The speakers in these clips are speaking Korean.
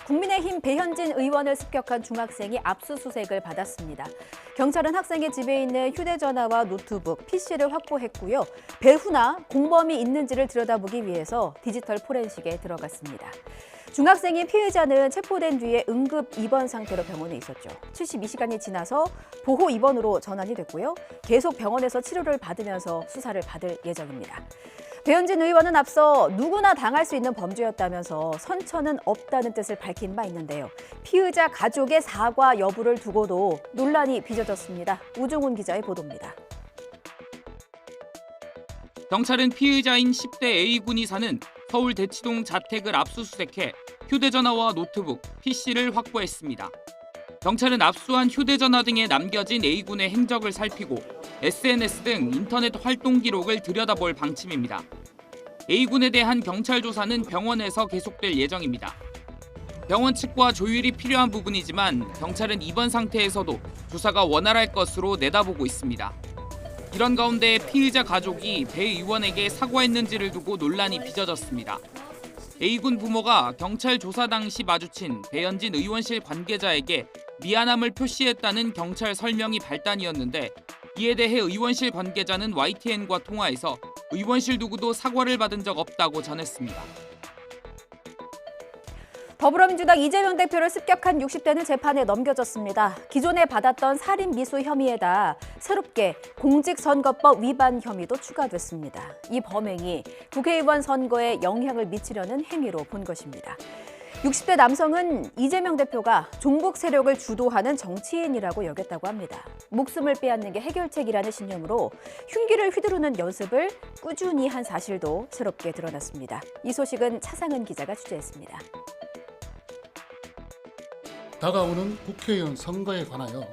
국민의힘 배현진 의원을 습격한 중학생이 압수수색을 받았습니다. 경찰은 학생의 집에 있는 휴대전화와 노트북, PC를 확보했고요. 배후나 공범이 있는지를 들여다보기 위해서 디지털 포렌식에 들어갔습니다. 중학생인 피해자는 체포된 뒤에 응급 입원 상태로 병원에 있었죠. 72시간이 지나서 보호 입원으로 전환이 됐고요. 계속 병원에서 치료를 받으면서 수사를 받을 예정입니다. 배현진 의원은 앞서 누구나 당할 수 있는 범죄였다면서 선처는 없다는 뜻을 밝힌 바 있는데요. 피의자 가족의 사과 여부를 두고도 논란이 빚어졌습니다. 우종훈 기자의 보도입니다. 경찰은 피의자인 10대 A군이 사는 서울 대치동 자택을 압수수색해 휴대전화와 노트북, PC를 확보했습니다. 경찰은 압수한 휴대전화 등에 남겨진 A군의 행적을 살피고 SNS 등 인터넷 활동 기록을 들여다볼 방침입니다. A군에 대한 경찰 조사는 병원에서 계속될 예정입니다. 병원 측과 조율이 필요한 부분이지만 경찰은 이번 상태에서도 조사가 원활할 것으로 내다보고 있습니다. 이런 가운데 피의자 가족이 배 의원에게 사과했는지를 두고 논란이 빚어졌습니다. A군 부모가 경찰 조사 당시 마주친 배현진 의원실 관계자에게 미안함을 표시했다는 경찰 설명이 발단이었는데 이에 대해 의원실 관계자는 YTN과 통화에서 의원실 누구도 사과를 받은 적 없다고 전했습니다. 더불어민주당 이재명 대표를 습격한 60대는 재판에 넘겨졌습니다. 기존에 받았던 살인 미수 혐의에다 새롭게 공직선거법 위반 혐의도 추가됐습니다. 이 범행이 국회의원 선거에 영향을 미치려는 행위로 본 것입니다. 60대 남성은 이재명 대표가 종북 세력을 주도하는 정치인이라고 여겼다고 합니다. 목숨을 빼앗는 게 해결책이라는 신념으로 흉기를 휘두르는 연습을 꾸준히 한 사실도 새롭게 드러났습니다. 이 소식은 차상은 기자가 취재했습니다. 다가오는 국회의원 선거에 관하여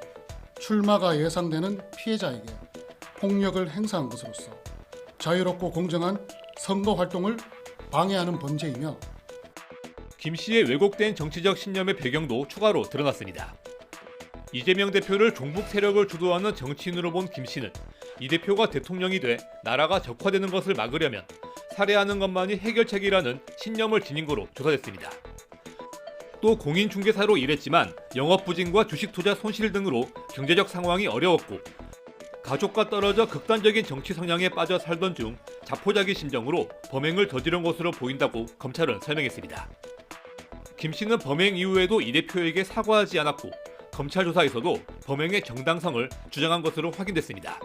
출마가 예상되는 피해자에게 폭력을 행사한 것으로서 자유롭고 공정한 선거 활동을 방해하는 범죄이며 김 씨의 왜곡된 정치적 신념의 배경도 추가로 드러났습니다. 이재명 대표를 종북 세력을 주도하는 정치인으로 본 김 씨는 이 대표가 대통령이 돼 나라가 적화되는 것을 막으려면 살해하는 것만이 해결책이라는 신념을 지닌 거로 조사됐습니다. 또 공인중개사로 일했지만 영업부진과 주식투자 손실 등으로 경제적 상황이 어려웠고 가족과 떨어져 극단적인 정치 성향에 빠져 살던 중 자포자기 심정으로 범행을 저지른 것으로 보인다고 검찰은 설명했습니다. 김 씨는 범행 이후에도 이 대표에게 사과하지 않았고 검찰 조사에서도 범행의 정당성을 주장한 것으로 확인됐습니다.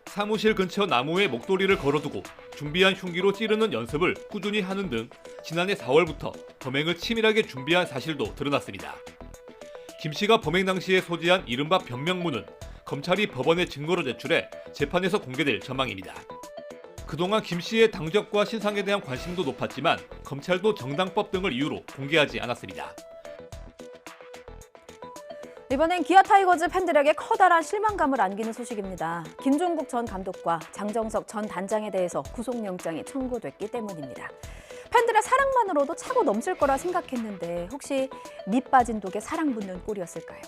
사무실 근처 나무에 목도리를 걸어두고 준비한 흉기로 찌르는 연습을 꾸준히 하는 등 지난해 4월부터 범행을 치밀하게 준비한 사실도 드러났습니다. 김 씨가 범행 당시에 소지한 이른바 변명문은 검찰이 법원에 증거로 제출해 재판에서 공개될 전망입니다. 그동안 김 씨의 당적과 신상에 대한 관심도 높았지만 검찰도 정당법 등을 이유로 공개하지 않았습니다. 이번엔 기아 타이거즈 팬들에게 커다란 실망감을 안기는 소식입니다. 김종국 전 감독과 장정석 전 단장에 대해서 구속영장이 청구됐기 때문입니다. 팬들의 사랑만으로도 차고 넘칠 거라 생각했는데 혹시 밑 빠진 독에 사랑 붙는 꼴이었을까요?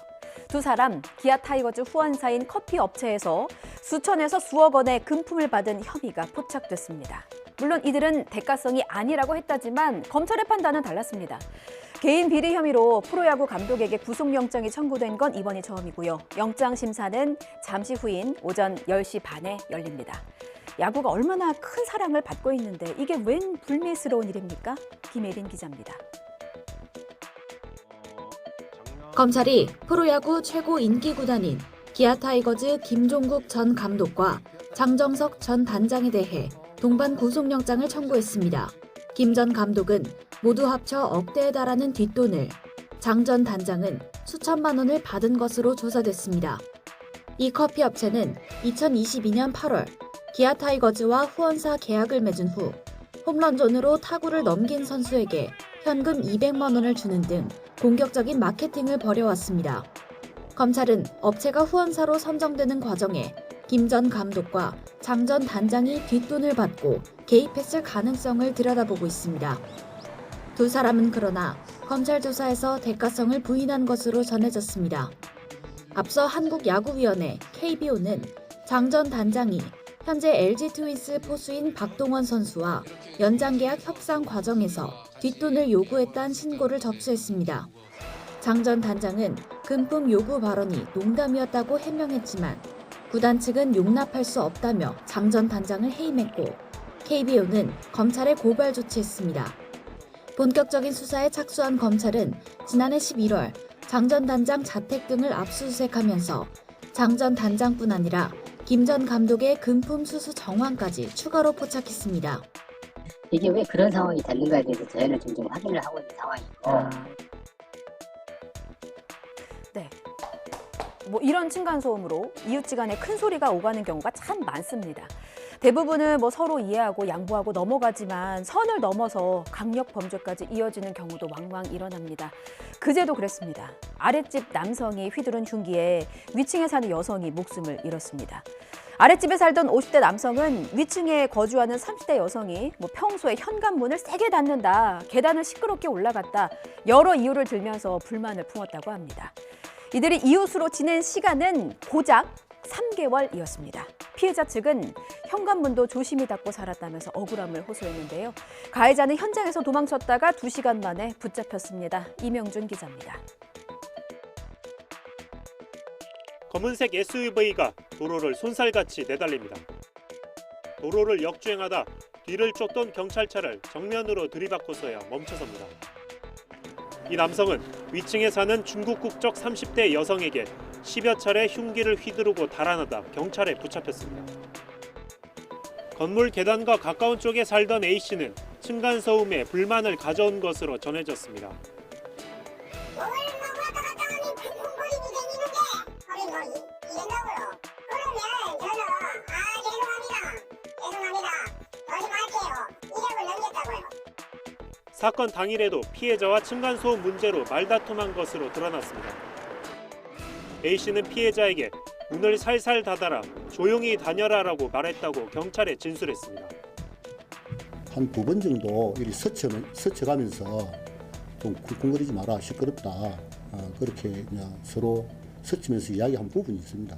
두 사람 기아 타이거즈 후원사인 커피 업체에서 수천에서 수억 원의 금품을 받은 혐의가 포착됐습니다. 물론 이들은 대가성이 아니라고 했다지만 검찰의 판단은 달랐습니다. 개인 비리 혐의로 프로야구 감독에게 구속영장이 청구된 건 이번이 처음이고요. 영장 심사는 잠시 후인 오전 10시 반에 열립니다. 야구가 얼마나 큰 사랑을 받고 있는데 이게 웬 불미스러운 일입니까? 김혜린 기자입니다. 검찰이 프로야구 최고 인기 구단인 기아 타이거즈 김종국 전 감독과 장정석 전 단장에 대해 동반 구속영장을 청구했습니다. 김 전 감독은 모두 합쳐 억대에 달하는 뒷돈을, 장 전 단장은 수천만 원을 받은 것으로 조사됐습니다. 이 커피 업체는 2022년 8월 기아 타이거즈와 후원사 계약을 맺은 후 홈런존으로 타구를 넘긴 선수에게 현금 200만 원을 주는 등 공격적인 마케팅을 벌여왔습니다. 검찰은 업체가 후원사로 선정되는 과정에 김 전 감독과 장 전 단장이 뒷돈을 받고 개입했을 가능성을 들여다보고 있습니다. 두 사람은 그러나 검찰 조사에서 대가성을 부인한 것으로 전해졌습니다. 앞서 한국야구위원회 KBO는 장 전 단장이 현재 LG 트윈스 포수인 박동원 선수와 연장계약 협상 과정에서 뒷돈을 요구했다는 신고를 접수했습니다. 장 전 단장은 금품 요구 발언이 농담이었다고 해명했지만 구단 측은 용납할 수 없다며 장 전 단장을 해임했고 KBO는 검찰에 고발 조치했습니다. 본격적인 수사에 착수한 검찰은 지난해 11월 장 전 단장 자택 등을 압수수색하면서 장 전 단장뿐 아니라 김 전 감독의 금품 수수 정황까지 추가로 포착했습니다. 이게 왜 그런 상황이 됐는가에 대해서 저희는 좀 확인을 하고 있는 상황이고 네. 뭐 이런 층간소음으로 이웃지간에 큰 소리가 오가는 경우가 참 많습니다. 대부분은 뭐 서로 이해하고 양보하고 넘어가지만 선을 넘어서 강력 범죄까지 이어지는 경우도 왕왕 일어납니다. 그제도 그랬습니다. 아랫집 남성이 휘두른 흉기에 위층에 사는 여성이 목숨을 잃었습니다. 아랫집에 살던 50대 남성은 위층에 거주하는 30대 여성이 평소에 현관문을 세게 닫는다, 계단을 시끄럽게 올라갔다, 여러 이유를 들면서 불만을 품었다고 합니다. 이들이 이웃으로 지낸 시간은 고작 3개월이었습니다. 피해자 측은 현관문도 조심히 닫고 살았다면서 억울함을 호소했는데요. 가해자는 현장에서 도망쳤다가 2시간 만에 붙잡혔습니다. 이명준 기자입니다. 검은색 SUV가 도로를 손살같이 내달립니다. 도로를 역주행하다 뒤를 쫓던 경찰차를 정면으로 들이받고서야 멈춰섭니다. 이 남성은 위층에 사는 중국 국적 30대 여성에게 10여 차례 흉기를 휘두르고 달아나다 경찰에 붙잡혔습니다. 건물 계단과 가까운 쪽에 살던 A씨는 층간소음에 불만을 가져온 것으로 전해졌습니다. 사건 당일에도 피해자와 층간소음 문제로 말다툼한 것으로 드러났습니다. A씨는 피해자에게 문을 살살 닫아라, 조용히 다녀라라고 말했다고 경찰에 진술했습니다. 한 2번 정도 이렇게 스쳐가면서 좀 쿵쿵거리지 마라, 시끄럽다, 그렇게 그냥 서로 스치면서 이야기한 부분이 있습니다.